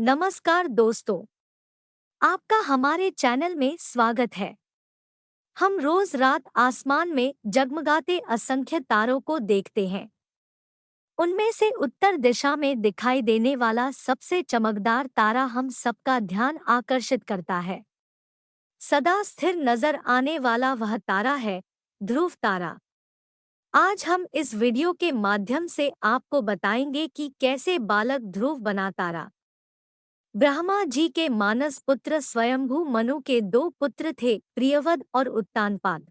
नमस्कार दोस्तों, आपका हमारे चैनल में स्वागत है। हम रोज रात आसमान में जगमगाते असंख्य तारों को देखते हैं। उनमें से उत्तर दिशा में दिखाई देने वाला सबसे चमकदार तारा हम सबका ध्यान आकर्षित करता है। सदा स्थिर नजर आने वाला वह तारा है ध्रुव तारा। आज हम इस वीडियो के माध्यम से आपको बताएंगे कि कैसे बालक ध्रुव बना तारा। ब्रह्मा जी के मानस पुत्र स्वयंभू मनु के दो पुत्र थे, प्रियव्रत और उत्तानपाद।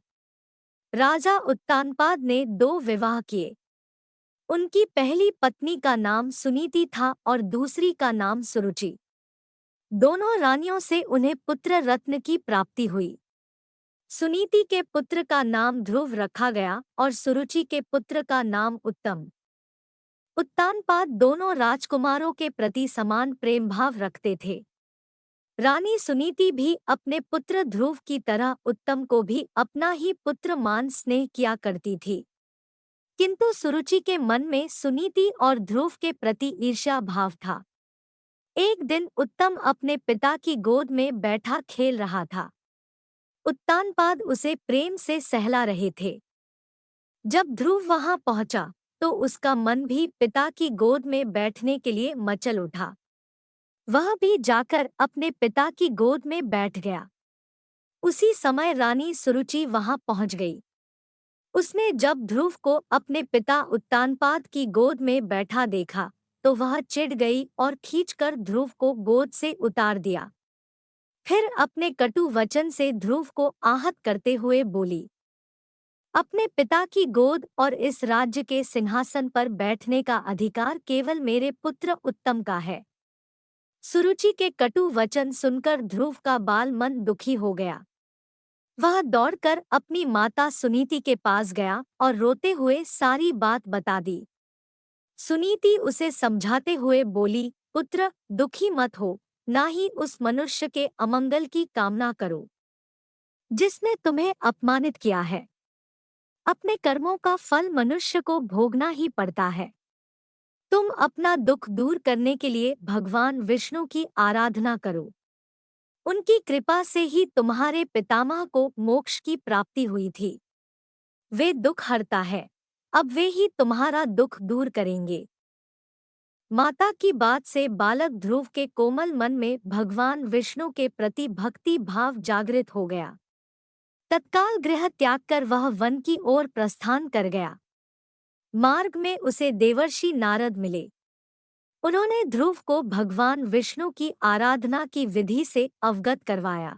राजा उत्तानपाद ने दो विवाह किए। उनकी पहली पत्नी का नाम सुनीति था और दूसरी का नाम सुरुचि। दोनों रानियों से उन्हें पुत्र रत्न की प्राप्ति हुई। सुनीति के पुत्र का नाम ध्रुव रखा गया और सुरुचि के पुत्र का नाम उत्तम। उत्तानपाद दोनों राजकुमारों के प्रति समान प्रेम भाव रखते थे। रानी सुनीति भी अपने पुत्र ध्रुव की तरह उत्तम को भी अपना ही पुत्र मान स्नेह किया करती थी। किंतु सुरुचि के मन में सुनीति और ध्रुव के प्रति ईर्ष्या भाव था। एक दिन उत्तम अपने पिता की गोद में बैठा खेल रहा था। उत्तानपाद उसे प्रेम से सहला रहे थे। जब ध्रुव वहां पहुंचा तो उसका मन भी पिता की गोद में बैठने के लिए मचल उठा। वह भी जाकर अपने पिता की गोद में बैठ गया। उसी समय रानी सुरुचि वहां पहुंच गई। उसने जब ध्रुव को अपने पिता उत्तानपाद की गोद में बैठा देखा तो वह चिढ़ गई और खींचकर ध्रुव को गोद से उतार दिया। फिर अपने कटु वचन से ध्रुव को आहत करते हुए बोली, अपने पिता की गोद और इस राज्य के सिंहासन पर बैठने का अधिकार केवल मेरे पुत्र उत्तम का है। सुरुचि के कटु वचन सुनकर ध्रुव का बाल मन दुखी हो गया। वह दौड़कर अपनी माता सुनीति के पास गया और रोते हुए सारी बात बता दी। सुनीति उसे समझाते हुए बोली, पुत्र दुखी मत हो, ना ही उस मनुष्य के अमंगल की कामना करो जिसने तुम्हें अपमानित किया है। अपने कर्मों का फल मनुष्य को भोगना ही पड़ता है। तुम अपना दुख दूर करने के लिए भगवान विष्णु की आराधना करो। उनकी कृपा से ही तुम्हारे पितामह को मोक्ष की प्राप्ति हुई थी। वे दुख हरता है, अब वे ही तुम्हारा दुख दूर करेंगे। माता की बात से बालक ध्रुव के कोमल मन में भगवान विष्णु के प्रति भक्ति भाव जागृत हो गया। तत्काल गृह त्याग कर वह वन की ओर प्रस्थान कर गया। मार्ग में उसे देवर्षि नारद मिले। उन्होंने ध्रुव को भगवान विष्णु की आराधना की विधि से अवगत करवाया।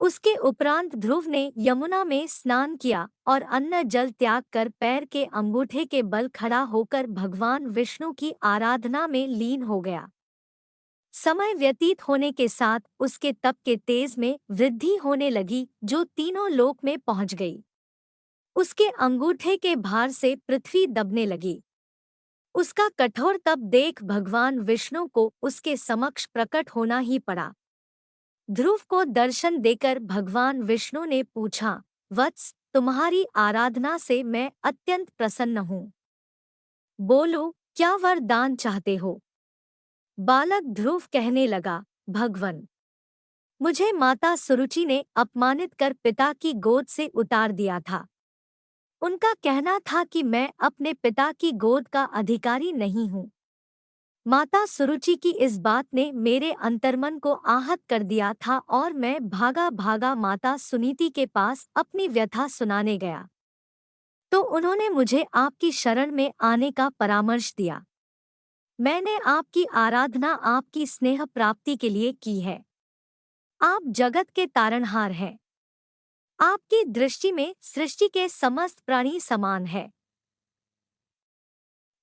उसके उपरांत ध्रुव ने यमुना में स्नान किया और अन्न जल त्याग कर पैर के अंगूठे के बल खड़ा होकर भगवान विष्णु की आराधना में लीन हो गया। समय व्यतीत होने के साथ उसके तप के तेज में वृद्धि होने लगी, जो तीनों लोक में पहुंच गई। उसके अंगूठे के भार से पृथ्वी दबने लगी। उसका कठोर तप देख भगवान विष्णु को उसके समक्ष प्रकट होना ही पड़ा। ध्रुव को दर्शन देकर भगवान विष्णु ने पूछा, वत्स, तुम्हारी आराधना से मैं अत्यंत प्रसन्न हूँ। बोलो, क्या वरदान चाहते हो? बालक ध्रुव कहने लगा, भगवन, मुझे माता सुरुचि ने अपमानित कर पिता की गोद से उतार दिया था। उनका कहना था कि मैं अपने पिता की गोद का अधिकारी नहीं हूँ। माता सुरुचि की इस बात ने मेरे अंतर्मन को आहत कर दिया था और मैं भागा भागा माता सुनीति के पास अपनी व्यथा सुनाने गया तो उन्होंने मुझे आपकी शरण में आने का परामर्श दिया। मैंने आपकी आराधना आपकी स्नेह प्राप्ति के लिए की है। आप जगत के तारणहार हैं। आपकी दृष्टि में सृष्टि के समस्त प्राणी समान है।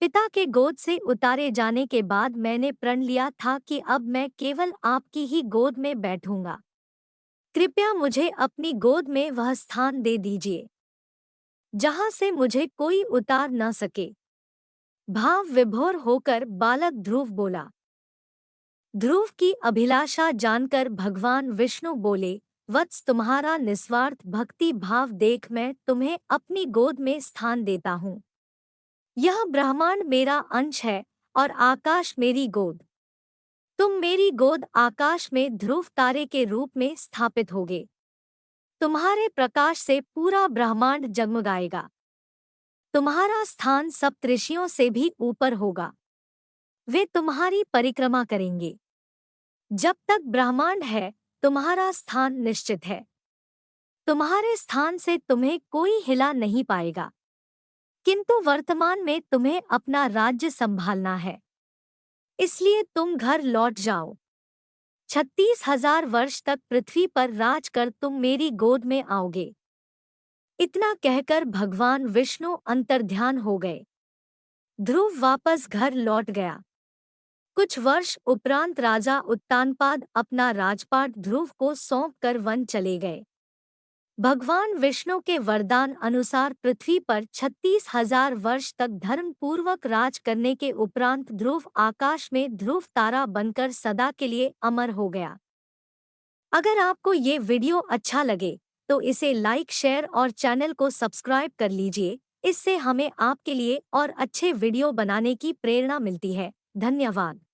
पिता के गोद से उतारे जाने के बाद मैंने प्रण लिया था कि अब मैं केवल आपकी ही गोद में बैठूंगा। कृपया मुझे अपनी गोद में वह स्थान दे दीजिए जहां से मुझे कोई उतार न सके। भाव विभोर होकर बालक ध्रुव बोला। ध्रुव की अभिलाषा जानकर भगवान विष्णु बोले, वत्स, तुम्हारा निस्वार्थ भक्ति भाव देख मैं तुम्हें अपनी गोद में स्थान देता हूँ। यह ब्रह्मांड मेरा अंश है और आकाश मेरी गोद। तुम मेरी गोद आकाश में ध्रुव तारे के रूप में स्थापित होगे। तुम्हारे प्रकाश से पूरा ब्रह्मांड जगमगाएगा। तुम्हारा स्थान सप्तऋषियों से भी ऊपर होगा। वे तुम्हारी परिक्रमा करेंगे। जब तक ब्रह्मांड है, तुम्हारा स्थान निश्चित है। तुम्हारे स्थान से तुम्हें कोई हिला नहीं पाएगा। किंतु वर्तमान में तुम्हें अपना राज्य संभालना है, इसलिए तुम घर लौट जाओ। 36,000 वर्ष तक पृथ्वी पर राज कर तुम मेरी गोद में आओगे। इतना कहकर भगवान विष्णु अंतर्ध्यान हो गए। ध्रुव वापस घर लौट गया। कुछ वर्ष उपरांत राजा उत्तानपाद अपना राजपाट ध्रुव को सौंप कर वन चले गए। भगवान विष्णु के वरदान अनुसार पृथ्वी पर 36,000 वर्ष तक धर्म पूर्वक राज करने के उपरांत ध्रुव आकाश में ध्रुव तारा बनकर सदा के लिए अमर हो गया। अगर आपको ये वीडियो अच्छा लगे तो इसे लाइक, शेयर और चैनल को सब्सक्राइब कर लीजिए। इससे हमें आपके लिए और अच्छे वीडियो बनाने की प्रेरणा मिलती है। धन्यवाद।